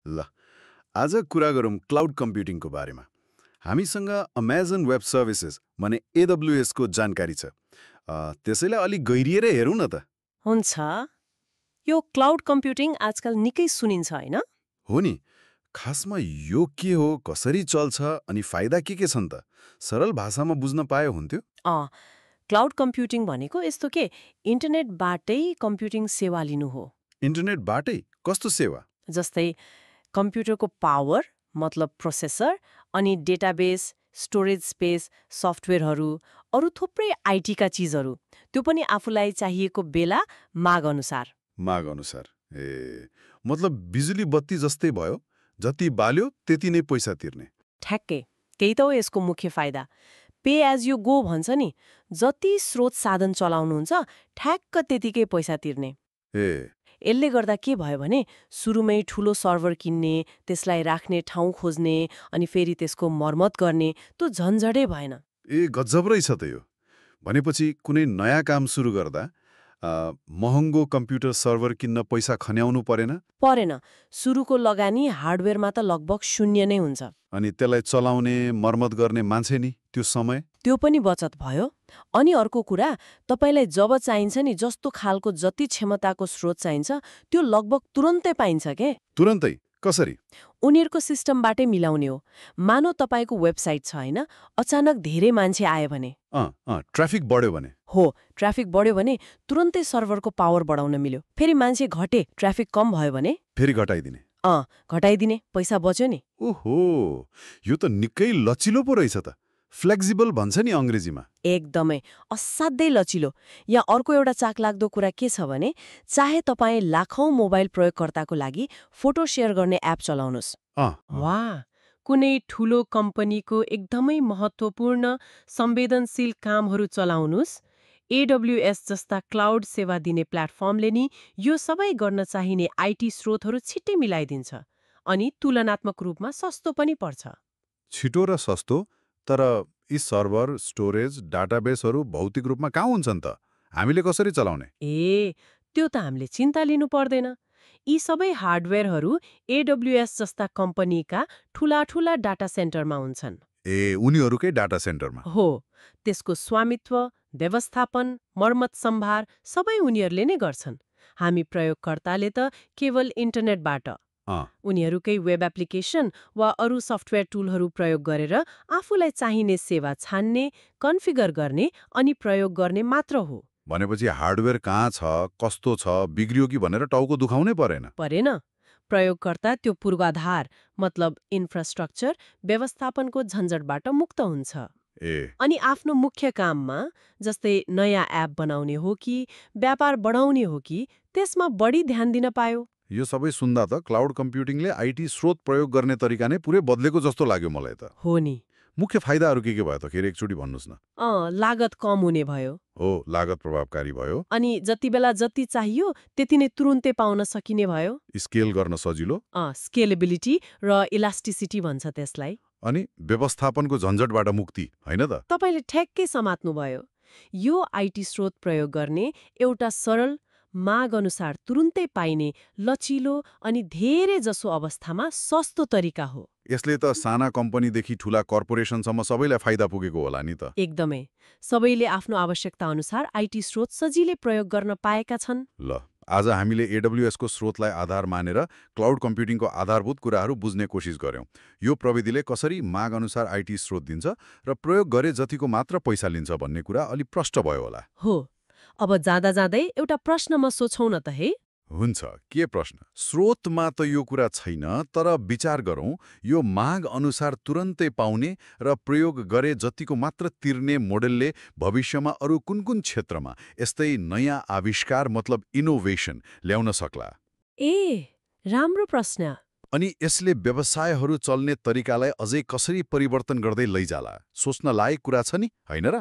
ल आज कुरा गरौँ क्लाउड कम्प्युटिङको बारेमा। हामीसँग अमेजन वेब सर्भिसेस माने AWS को जानकारी छ। त्यसैले अलि गहिरिएर हेरौँ न त। हुन्छ। यो क्लाउड कम्प्युटिङ आजकल निकै सुनिन्छ होइन? हो नि, खासमा यो के हो, कसरी चल्छ अनि फाइदा के छन् त? सरल भाषामा बुझ्न पाए हुन्थ्यो। अँ क्लाउड कम्प्युटिङ भनेको यस्तो के इन्टरनेटबाटै कम्प्युटिङ सेवा लिनु हो। इन्टरनेटबाटै कस्तो सेवा? जस्तै कम्प्युटरको पावर मतलब प्रोसेसर अनि डेटाबेस स्टोरेज स्पेस सफ्टवेयरहरू अरू थुप्रै आइटीका चिजहरू त्यो पनि आफूलाई चाहिएको बेला माग अनुसार। माग अनुसार। मतलब बिजुली बत्ती जस्तै भयो, जति बाल्यो त्यति नै पैसा तिर्ने। ठ्याक्कै त्यही त हो यसको मुख्य फाइदा। पे एज यु गो भन्छ नि, जति स्रोत साधन चलाउनुहुन्छ ठ्याक्क त्यतिकै पैसा तिर्ने। ए यसले गर्दा के भयो भने सुरुमै ठुलो सर्भर किन्ने, त्यसलाई राख्ने ठाउँ खोज्ने अनि फेरि त्यसको मर्मत गर्ने त्यो झन्झटै भएन। गजब रहेछ त यो। भनेपछि कुनै नयाँ काम सुरु गर्दा महँगो कम्प्युटर सर्भर किन्न पैसा खन्याउनु परेन। सुरुको लगानी हार्डवेयरमा त लगभग शून्य नै हुन्छ। अनि त्यसलाई चलाउने मर्मत गर्ने मान्छे नि त्यो समय त्यो पनि बचत भयो। अनि अर्को कुरा, तपाईलाई जब चाहिन्छ नि जस्तो खालको जति क्षमताको स्रोत चाहिन्छ त्यो लगभग तुरन्तै पाइन्छ के। तुरन्तै कसरी? उनीहरूको सिस्टमबाटै मिलाउने हो। मानौ तपाईँको वेबसाइट छ होइन, अचानक धेरै मान्छे आयो भने ट्राफिक बढ्यो भने हो, ट्राफिक बढ्यो भने तुरन्तै सर्भरको पावर बढाउन मिल्यो। फेरि मान्छे घटे, ट्राफिक कम भयो भने फेरि घटाइदिने। घटाइदिने, पैसा बच्यो नि। ओहो, यो त निकै लचिलो पो रहेछ त। फ्लेक्सिबल भन्छ नि अङ्ग्रेजीमा। एकदमै असाध्यै लचिलो। यहाँ अर्को एउटा चाखलाग्दो कुरा के छ भने चाहे तपाईँ लाखौं मोबाइल प्रयोगकर्ताको लागि फोटो सेयर गर्ने एप चलाउनुहोस् वा कुनै ठूलो कम्पनीको एकदमै महत्त्वपूर्ण संवेदनशील कामहरू चलाउनुहोस्, AWS जस्ता क्लाउड सेवा दिने प्लेटफर्मले नि यो सबै गर्न चाहिने आइटी स्रोतहरू छिट्टै मिलाइदिन्छ अनि तुलनात्मक रूपमा सस्तो पनि पर्छ। छिटो र सस्तो, तर यी सर्भर, स्टोरेज, डाटाबेसहरू भौतिक रूपमा कहाँ हुन्छन् त? हामीले कसरी चलाउने? त्यो त हामीले चिन्ता लिनु पर्दैन। यी सबै हार्डवेयरहरू AWS जस्ता कम्पनीका ठूला ठूला डाटा सेन्टरमा हुन्छन्। उनीहरूकै डाटा सेन्टरमा? हो, त्यसको स्वामित्व, व्यवस्थापन, मर्मत सम्भार सबै उनीहरूले नै गर्छन्। हामी प्रयोगकर्ताले त केवल इन्टरनेटबाट उनीहरूकै वेब एप्लिकेसन वा अरू सफ्टवेयर टुलहरू प्रयोग गरेर आफूलाई चाहिने सेवा छान्ने, कन्फिगर गर्ने अनि प्रयोग गर्ने मात्र हो। भनेपछि हार्डवेयर कहाँ छ, कस्तो छ, बिग्रियो कि भनेर टाउको दुखाउनै परेन? प्रयोगकर्ता त्यो पूर्वाधार मतलब इन्फ्रास्ट्रक्चर व्यवस्थापनको झन्झटबाट मुक्त हुन्छ। अनि आफ्नो मुख्य काममा, जस्तै नयाँ एप बनाउने हो कि व्यापार बढाउने हो कि त्यसमा बढी ध्यान दिन पायो। यो सबै सुन्दा त क्लाउड कम्प्युटिङले आइटी स्रोत प्रयोग गर्ने तरिका नै पुरै बदलेको जस्तो लाग्यो मलाई त। हो नि। मुख्य फाइदाहरू के भयो त? फेरि एकचोटि भन्नुहोस् न। लागत कम हुने भयो। हो, लागत प्रभावकारी भयो। अनि जति बेला जति चाहियो त्यति नै तुरुन्तै पाउन सकिने भयो। स्केल गर्न सजिलो। स्केलेबिलिटी र इलास्टिसिटी भन्छ त्यसलाई। अनि व्यवस्थापनको झन्झटबाट मुक्ति, होइन त? तपाईले ठ्याक्कै समात्नुभयो। यो आइटी स्रोत प्रयोग गर्ने एउटा सरल, माग अनुसार तुरुन्तै पाइने, लचिलो अनि धेरै जसो अवस्थामा सस्तो तरिका हो। यसले त साना कम्पनीदेखि ठूला कर्पोरेसनसम्म सबैलाई फाइदा पुगेको होला नि त? एकदमै। सबैले आफ्नो आवश्यकता अनुसार आइटी स्रोत सजिलै प्रयोग गर्न पाएका छन्। ल, आज हामीले AWS को स्रोतलाई आधार मानेर क्लाउड कम्प्युटिङको आधारभूत कुराहरू बुझ्ने कोसिस गर्यौं। यो प्रविधिले कसरी माग अनुसार आइटी स्रोत दिन्छ र प्रयोग गरे जतिको मात्र पैसा लिन्छ भन्ने कुरा अलि प्रष्ट भयो होला। हो, अब जाँदा जाँदै एउटा प्रश्न म सोचौँ न त है। हुन्छ, के प्रश्न? स्रोतमा त यो कुरा छैन, तर विचार गरौँ, यो माग अनुसार तुरन्तै पाउने र प्रयोग गरे जतिको मात्र तिर्ने मोडेलले भविष्यमा अरू कुन कुन क्षेत्रमा यस्तै नयाँ आविष्कार मतलब इनोभेसन ल्याउन सक्ला? राम्रो प्रश्न। अनि यसले व्यवसायहरू चल्ने तरिकालाई अझै कसरी परिवर्तन गर्दै लैजाला? सोच्न लायक कुरा छ नि, होइन र?